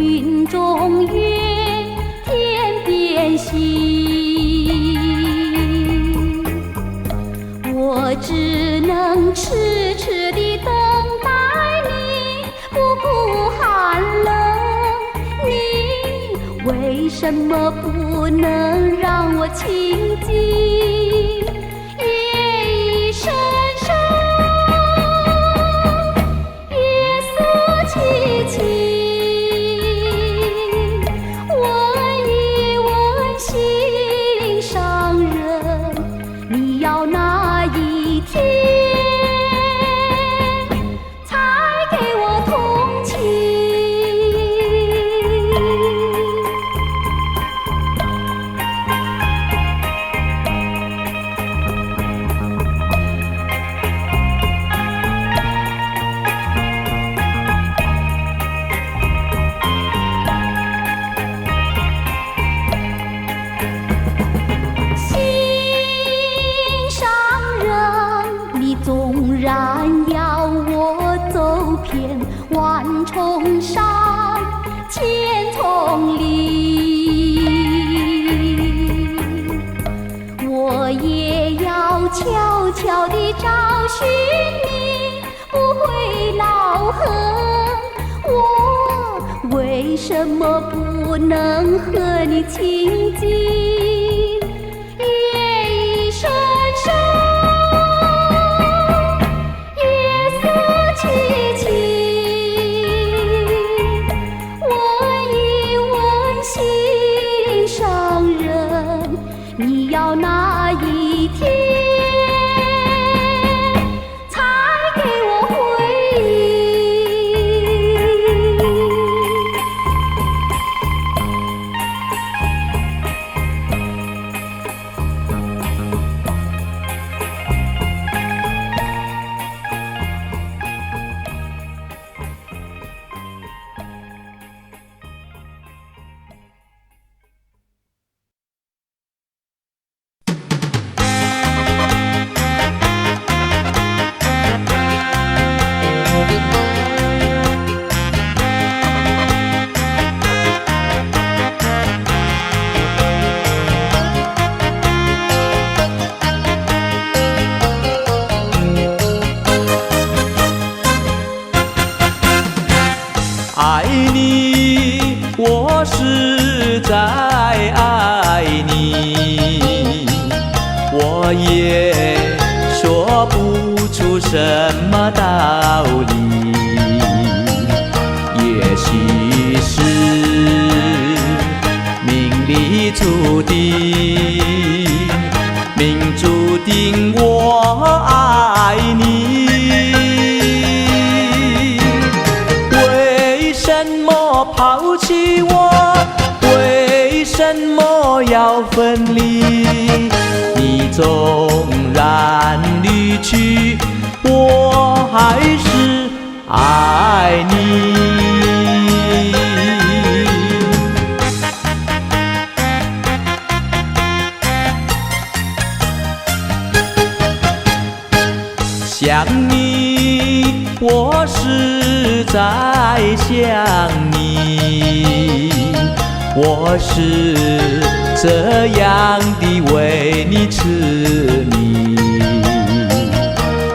云中月，天边星，我只能痴痴地等待你，不顾寒冷。你为什么不能让我亲近？夜已深深，夜色凄凄，问一问心上人，你要哪一天才给我同情？纵然要我走遍万重山千丛林，我也要悄悄地找寻你，不会恼恨。我为什么不能和你亲近？夜已深深，凄凄，问一问心上人，你要哪一天才给我回应？爱你，我实在爱你，我也说不出什么道理。也许是命里注定，命注定我爱你。为什么抛弃我？为什么要分离？你纵然离去，我还是爱你。想你，我实在想你，我是这样的为你痴迷。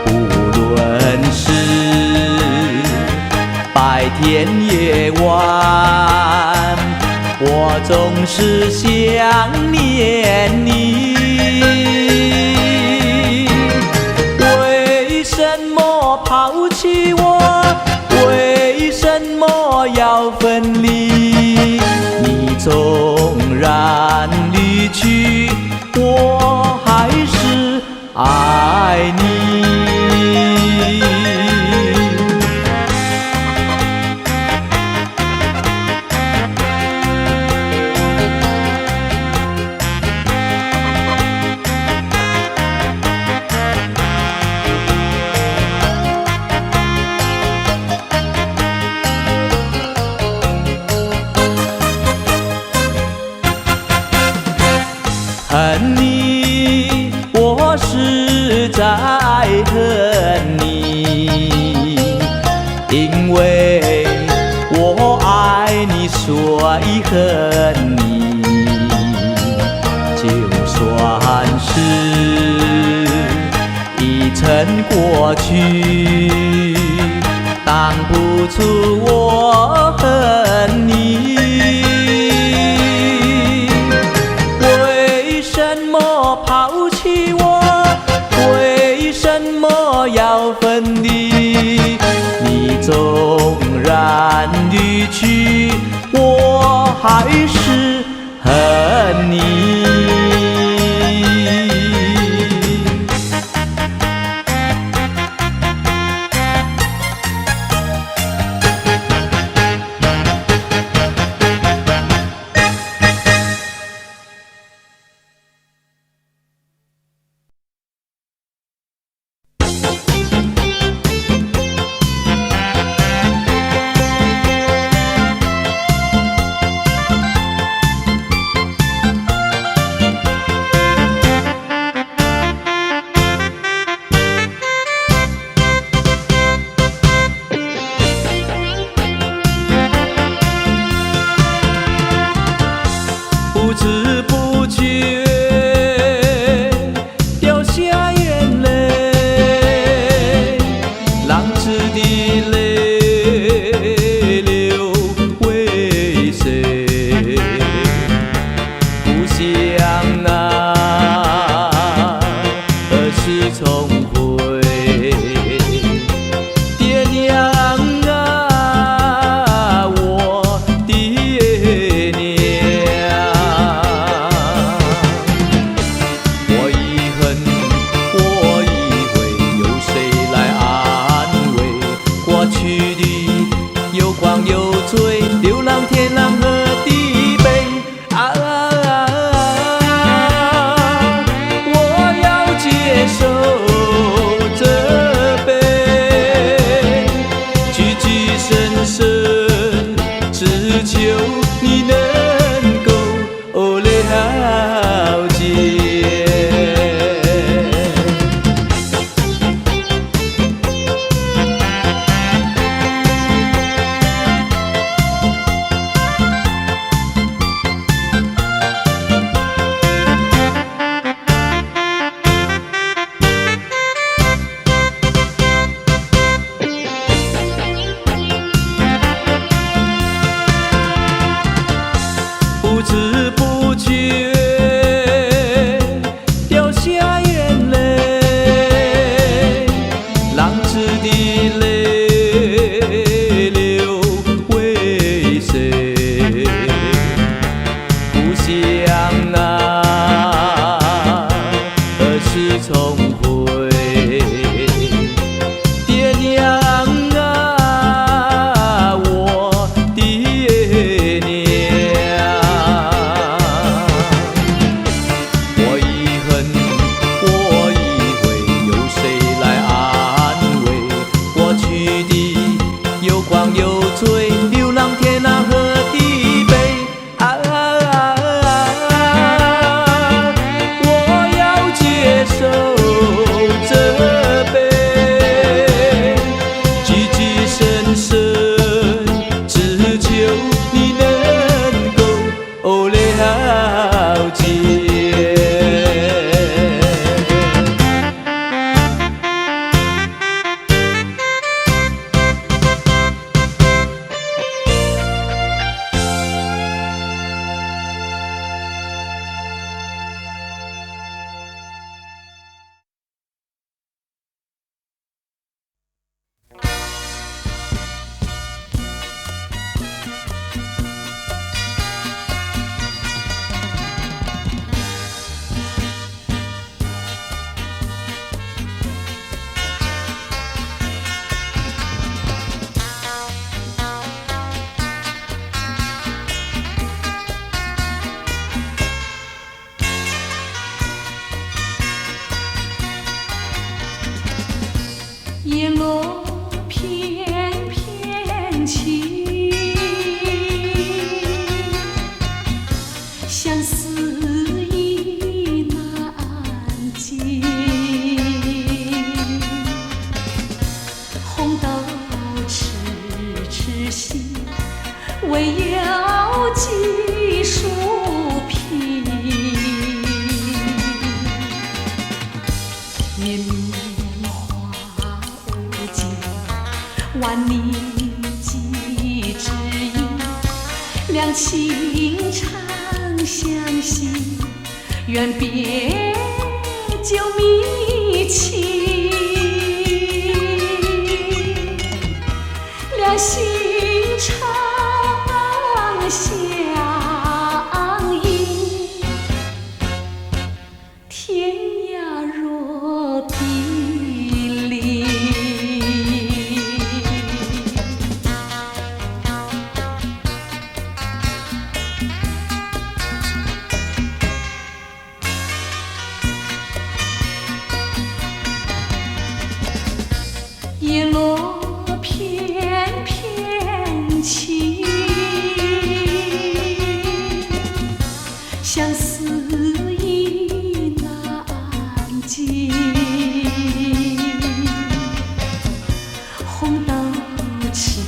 无论是白天夜晚，我总是想念你。为什么抛弃我？为什么要分离？你纵然离去，我还是爱你。恨你，我实在恨你，因为我爱你。所以恨你，就算是已成过去，当不出我恨你。为什么抛弃我？为什么要分离？你纵然离去，我还是恨你。不知不觉掉下眼泪，浪子的泪流为谁？不想那儿时重回，爹娘啊，我爹娘。我以为有谁来安慰？过去的有光有罪，流浪天蓝和地北啊！我要接受责备，句句深深，只求你能够了解。不知不觉掉下眼泪，浪子的泪流为谁？不想那儿时重回，爹娘啊，我爹娘。我以为有谁来安慰？过去的有光有罪，流浪天蓝和地北啊！我要接受责备，句句深深，只求你能够了解。叶落翩翩起，相思意难尽。红豆迟迟醒，唯有万里寄知音，两情长相惜，远别久觅期，两心长相依，天涯若比邻。叶落翩翩起，相思意难尽。红豆痴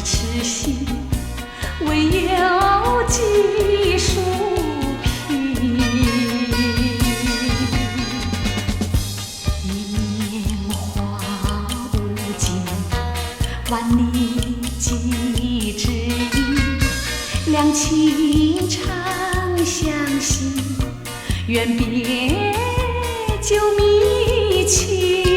痴心，唯有几树萍。万里寄知音，两情长相惜，远别久觅期。